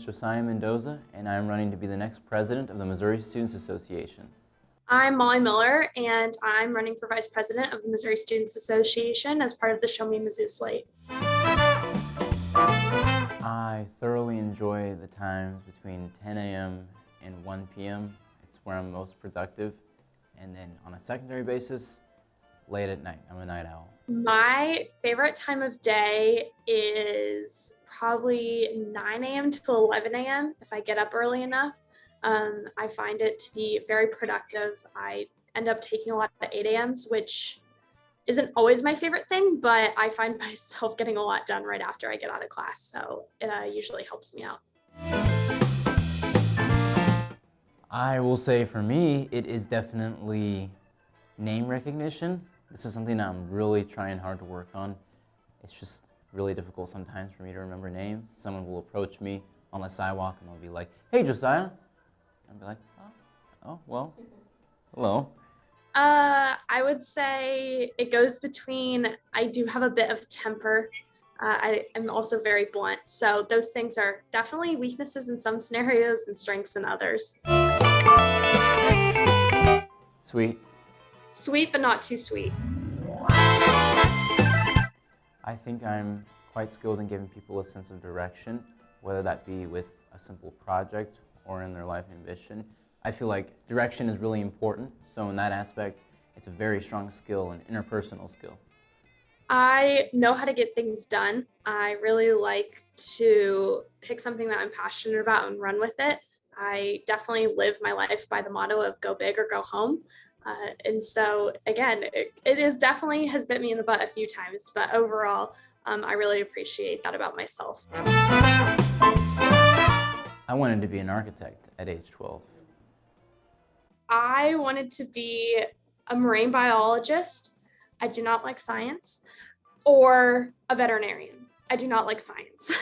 is Josiah Mendoza, and I'm running to be the next president of the Missouri Students Association. I'm Molly Miller, and I'm running for vice president of the Missouri Students Association as part of the Show Me Mizzou slate. I thoroughly enjoy the times between 10 a.m. and 1 p.m. It's where I'm most productive. And then on a secondary basis, late at night. I'm a night owl. My favorite time of day is probably 9 a.m. to 11 a.m. if I get up early enough. I find it to be very productive. I end up taking a lot of 8 a.m.s, which isn't always my favorite thing, but I find myself getting a lot done right after I get out of class. So it usually helps me out. I will say for me, it is definitely name recognition. This is something that I'm really trying hard to work on. It's just really difficult sometimes for me to remember names. Someone will approach me on the sidewalk and they'll be like, "Hey, Josiah." I'll be like, oh, well, hello. I would say it goes between, I do have a bit of a temper. I am also very blunt. So those things are definitely weaknesses in some scenarios and strengths in others. Sweet. Sweet, but not too sweet. I think I'm quite skilled in giving people a sense of direction, whether that be with a simple project or in their life ambition. I feel like direction is really important, so in that aspect, it's a very strong skill, an interpersonal skill. I know how to get things done. I really like to pick something that I'm passionate about and run with it. I definitely live my life by the motto of go big or go home. And so again, it is definitely has bit me in the butt a few times, but overall, I really appreciate that about myself. I wanted to be an architect at age 12. I wanted to be a marine biologist. I do not like science, or a veterinarian. I do not like science.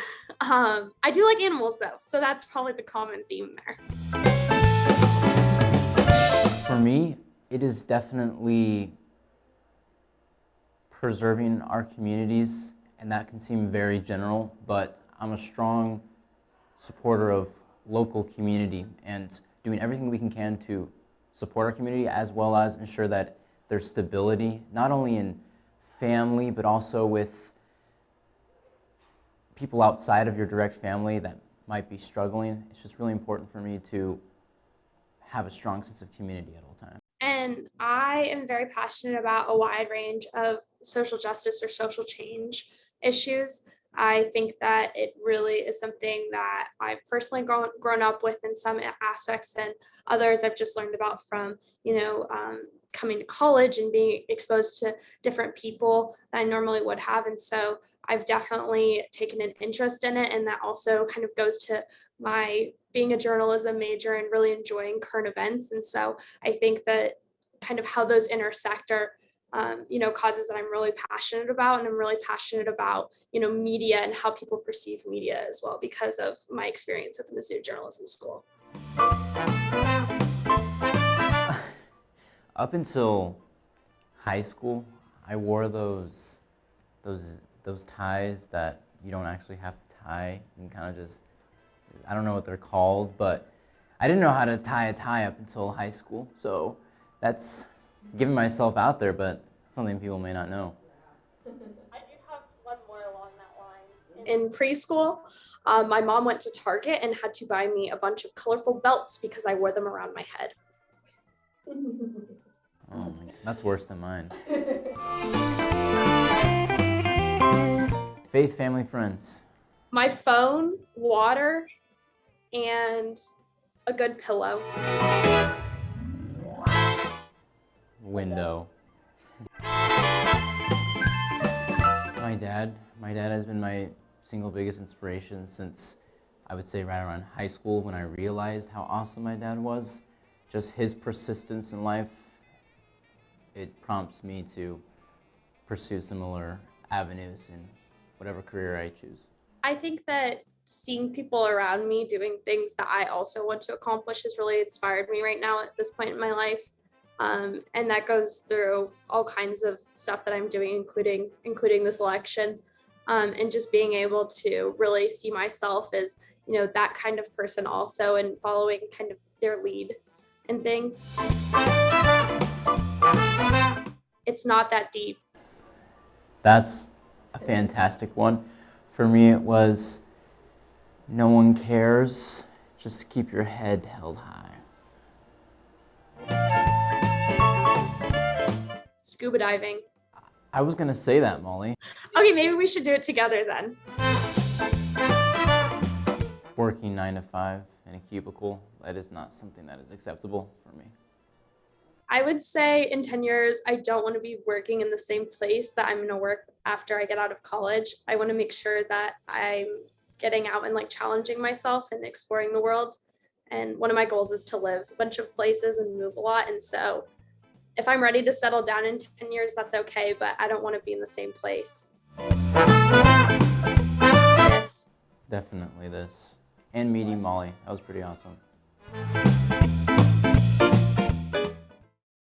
I do like animals though, so that's probably the common theme there. For me, it is definitely preserving our communities, and that can seem very general, but I'm a strong supporter of local community and doing everything we can to support our community, as well as ensure that there's stability, not only in family, but also with people outside of your direct family that might be struggling. It's just really important for me to have a strong sense of community at all times. And I am very passionate about a wide range of social justice or social change issues. I think that it really is something that I've personally grown up with in some aspects, and others I've just learned about from, coming to college and being exposed to different people that I normally would have. And so I've definitely taken an interest in it. And that also kind of goes to my being a journalism major and really enjoying current events. And so I think that kind of how those intersect are causes that I'm really passionate about. And I'm really passionate about, media and how people perceive media as well, because of my experience at the Mizzou Journalism School. Up until high school, I wore those ties that you don't actually have to tie, and kind of just, I don't know what they're called, but I didn't know how to tie a tie up until high school. So that's giving myself out there, but something people may not know. I do have one more along that line. In preschool, my mom went to Target and had to buy me a bunch of colorful belts because I wore them around my head. Oh, that's worse than mine. Faith, family, friends. My phone, water, and a good pillow. Window. My dad has been my single biggest inspiration since, I would say, right around high school, when I realized how awesome my dad was. Just his persistence in life, it prompts me to pursue similar avenues in whatever career I choose. I think that seeing people around me doing things that I also want to accomplish has really inspired me right now at this point in my life. And that goes through all kinds of stuff that I'm doing, including this election, and just being able to really see myself as, that kind of person also, and following kind of their lead and things. It's not that deep. That's a fantastic one. For me, it was no one cares. Just keep your head held high. Scuba diving. I was gonna say that, Molly. Okay, maybe we should do it together then. Working 9 to 5 in a cubicle, that is not something that is acceptable for me. I would say in 10 years, I don't want to be working in the same place that I'm going to work after I get out of college. I want to make sure that I'm getting out and like challenging myself and exploring the world. And one of my goals is to live a bunch of places and move a lot. And so if I'm ready to settle down in 10 years, that's okay, but I don't want to be in the same place. Yes. Definitely this. And meeting Molly, that was pretty awesome.